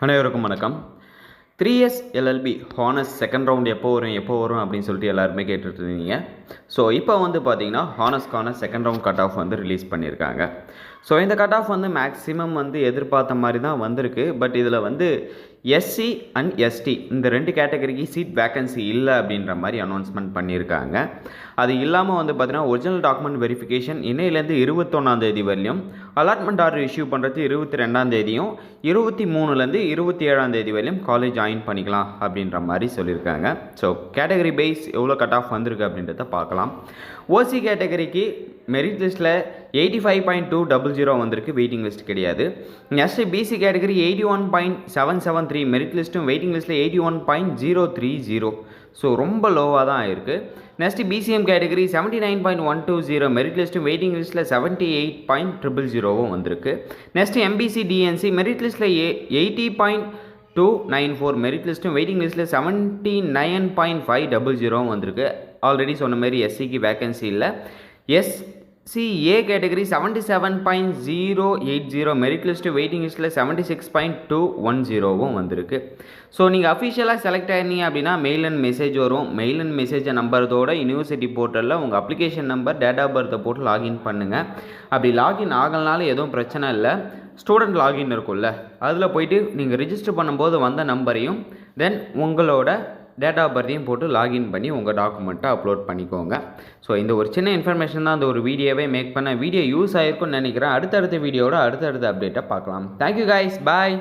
அனைவருக்கும் வணக்கம். 3S LLB honours second round எப்போ வரும் அப்படின்னு சொல்லிட்டு எல்லாருமே கேட்டுட்டு இருந்தீங்க. ஸோ இப்போ வந்து பார்த்தீங்கன்னா ஹானர்ஸ்க்கான செகண்ட் ரவுண்ட் கட் ஆஃப் வந்து ரிலீஸ் பண்ணியிருக்காங்க. ஸோ இந்த கட் ஆஃப் வந்து மேக்ஸிமம் வந்து எதிர்பார்த்த மாதிரி தான் வந்திருக்கு. பட் இதில் வந்து எஸ்சி அண்ட் எஸ்டி இந்த ரெண்டு கேட்டகரிக்கு சீட் வேக்கன்சி இல்லை அப்படின்ற மாதிரி அனௌன்ஸ்மெண்ட் பண்ணியிருக்காங்க. அது இல்லாமல் வந்து பார்த்தீங்கன்னா ஒரிஜினல் டாக்குமெண்ட் வெரிஃபிகேஷன் இன்னையிலேருந்து 21ஆம் வரலையும், அலாட்மெண்ட் ஆர்டர் இஷ்யூ பண்ணுறது 22ஆம் 23லேருந்து 27ஆம் வரையும் காலேஜ் ஜாயின் பண்ணிக்கலாம் அப்படின்ற மாதிரி சொல்லியிருக்காங்க. ஸோ கேட்டகரி பேஸ் எவ்வளோ கட் ஆஃப் வந்திருக்கு அப்படின்றத பார்க்கலாம். ஓசி கேட்டகரிக்கு மெரிட் லிஸ்ட்டில் 85.200 வந்திருக்கு, வெயிட்டிங் லிஸ்ட் கிடையாது. நெக்ஸ்ட் பிசி கேட்டகரி 81.773 மெரிட் லிஸ்ட்டும் வெயிட்டிங் லிஸ்ட்டில் 81.030. ஸோ ரொம்ப லோவாக தான் ஆயிருக்கு. நெக்ஸ்ட் பிசிஎம் கேட்டகரி 79.120 மெரிட் லிஸ்ட்டும் வெயிட்டிங் லிஸ்ட்டில் 78.000 வந்திருக்கு. நெக்ஸ்ட் எம்பிசி டிஎன்சி மெரிட் லிஸ்ட்டில் 80.294 மெரிட் லிஸ்ட்டும் வெயிட்டிங் லிஸ்ட்டில் 79.500 வந்திருக்கு. ஆல்ரெடி சொன்ன மாதிரி எஸ்சிக்கு வேக்கன்சி இல்லை. SCA category 77.080 merit list waiting லிஸ்ட்டில் 76.210 வந்திருக்கு. ஸோ நீங்கள் அஃபிஷியலாக செலக்ட் ஆயிருந்தீங்க அப்படின்னா மெயில் அண்ட் மெசேஜ் வரும். மெயில் அண்ட் மெசேஜை நம்பரதோட யூனிவர்சிட்டி போர்ட்டலில் உங்கள் அப்ளிகேஷன் நம்பர், டேட் ஆஃப் பர்த்தை போட்டு லாகின் பண்ணுங்கள். அப்படி லாகின் ஆகலனாலும் எதுவும் பிரச்சனை இல்லை. ஸ்டூடெண்ட் லாகின் இருக்கும்ல, அதில் போயிட்டு நீங்கள் ரிஜிஸ்டர் பண்ணும்போது வந்த நம்பரையும் தென் உங்களோட டேட் ஆஃப் பர்த்தையும் போட்டு லாகின் பண்ணி உங்கள் டாக்குமெண்ட்டை அப்லோட் பண்ணிக்கோங்க. ஸோ இந்த ஒரு சின்ன இன்ஃபர்மேஷன் தான் அந்த ஒரு வீடியோவே மேக் பண்ண. வீடியோ யூஸ் ஆகிருக்குன்னு நினைக்கிறேன். அடுத்தடுத்த வீடியோட அடுத்தடுத்த அப்டேட்டை பார்க்கலாம். தேங்க்யூ கைஸ், பாய்.